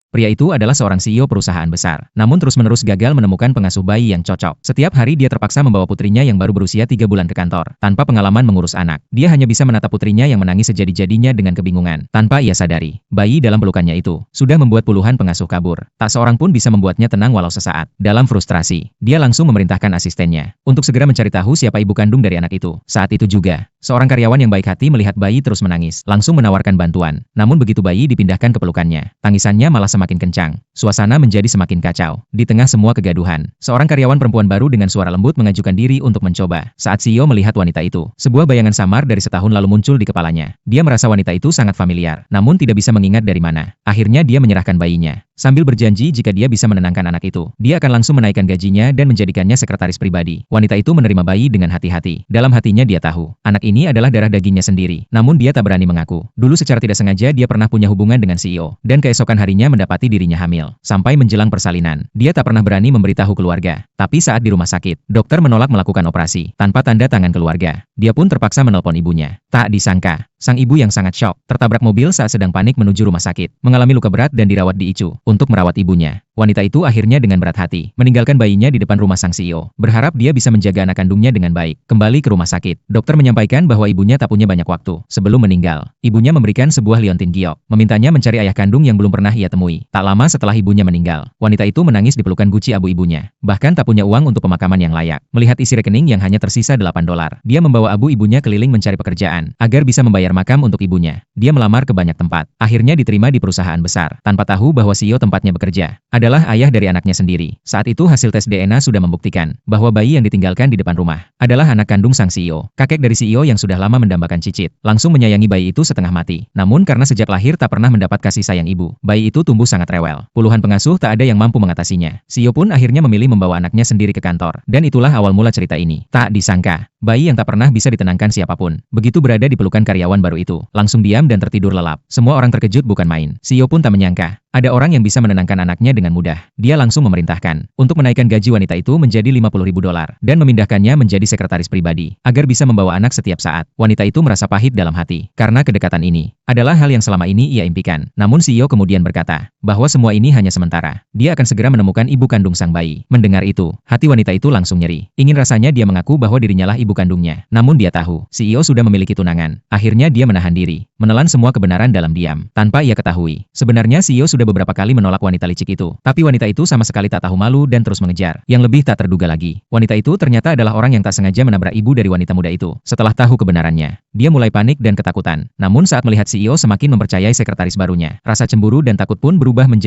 Pria itu adalah seorang CEO perusahaan besar, namun terus-menerus gagal menemukan pengasuh bayi yang cocok. Setiap hari dia terpaksa membawa putrinya yang baru berusia 3 bulan ke kantor, tanpa pengalaman mengurus anak. Dia hanya bisa menatap putrinya yang menangis sejadi-jadinya dengan kebingungan. Tanpa ia sadari, bayi dalam pelukannya itu sudah membuat puluhan pengasuh kabur. Tak seorang pun bisa membuatnya tenang walau sesaat. Dalam frustrasi, dia langsung memerintahkan asistennya untuk segera mencari tahu siapa ibu kandung dari anak itu. Saat itu juga, seorang karyawan yang baik hati melihat bayi terus menangis, langsung menawarkan bantuan. Namun begitu bayi dipindahkan ke pelukannya, tangisannya malah semakin kencang. Suasana menjadi semakin kacau. Di tengah semua kegaduhan, seorang karyawan perempuan baru dengan suara lembut mengajukan diri untuk mencoba. Saat CEO melihat wanita itu, sebuah bayangan samar dari setahun lalu muncul di kepalanya. Dia merasa wanita itu sangat familiar, namun tidak bisa mengingat dari mana. Akhirnya dia menyerahkan bayinya, sambil berjanji jika dia bisa menenangkan anak itu, dia akan langsung menaikkan gajinya dan menjadikannya sekretaris pribadi. Wanita itu menerima bayi dengan hati-hati. Dalam hatinya dia tahu, anak ini adalah darah dagingnya sendiri. Namun dia tak berani mengaku. Dulu secara tidak sengaja dia pernah punya hubungan dengan CEO, dan keesokan harinya mendapati dirinya hamil. Sampai menjelang persalinan, dia tak pernah berani memberitahu keluarga. Tapi saat di rumah sakit, dokter menolak melakukan operasi tanpa tanda tangan keluarga. Dia pun terpaksa menelpon ibunya. Tak disangka, sang ibu yang sangat syok, tertabrak mobil saat sedang panik menuju rumah sakit, mengalami luka berat dan dirawat di ICU. Untuk merawat ibunya, wanita itu akhirnya dengan berat hati meninggalkan bayinya di depan rumah sang CEO, berharap dia bisa menjaga anak kandungnya dengan baik. Kembali ke rumah sakit, dokter menyampaikan bahwa ibunya tak punya banyak waktu. Sebelum meninggal, ibunya memberikan sebuah liontin giok, memintanya mencari ayah kandung yang belum pernah ia temui. Tak lama setelah ibunya meninggal, wanita itu menangis di pelukan guci abu ibunya. Bahkan tak punya uang untuk pemakaman yang layak. Melihat isi rekening yang hanya tersisa $8, dia membawa abu ibunya keliling mencari pekerjaan agar bisa membayar makam untuk ibunya. Dia melamar ke banyak tempat, akhirnya diterima di perusahaan besar, tanpa tahu bahwa CEO tempatnya bekerja adalah ayah dari anaknya sendiri. Saat itu hasil tes DNA sudah membuktikan bahwa bayi yang ditinggalkan di depan rumah adalah anak kandung sang CEO. Kakek dari CEO yang sudah lama mendambakan cicit, langsung menyayangi bayi itu setengah mati. Namun karena sejak lahir tak pernah mendapat kasih sayang ibu, bayi itu tumbuh sangat rewel. Puluhan pengasuh tak ada yang mampu mengatasinya. CEO pun akhirnya memilih membawa anaknya sendiri ke kantor. Dan itulah awal mula cerita ini. Tak disangka, bayi yang tak pernah bisa ditenangkan siapapun, begitu berada di pelukan karyawan baru itu, langsung diam dan tertidur lelap. Semua orang terkejut bukan main. CEO pun tak menyangka ada orang yang bisa menenangkan anaknya dengan mudah. Dia langsung memerintahkan untuk menaikkan gaji wanita itu menjadi $50.000 dan memindahkannya menjadi sekretaris pribadi agar bisa membawa anak setiap saat. Wanita itu merasa pahit dalam hati karena kedekatan ini adalah hal yang selama ini ia impikan. Namun CEO kemudian berkata bahwa semua ini hanya sementara. Dia akan segera menemukan ibu kandung sang bayi. Mendengar itu, hati wanita itu langsung nyeri. Ingin rasanya dia mengaku bahwa dirinya lah ibu kandungnya. Namun dia tahu CEO sudah memiliki tunangan. Akhirnya dia menahan diri, menelan semua kebenaran dalam diam. Tanpa ia ketahui, sebenarnya CEO sudah beberapa kali menolak wanita licik itu. Tapi wanita itu sama sekali tak tahu malu dan terus mengejar. Yang lebih tak terduga lagi, wanita itu ternyata adalah orang yang tak sengaja menabrak ibu dari wanita muda itu. Setelah tahu kebenarannya, dia mulai panik dan ketakutan. Namun saat melihat CEO semakin mempercayai sekretaris barunya, rasa cemburu dan takut pun berubah menjadi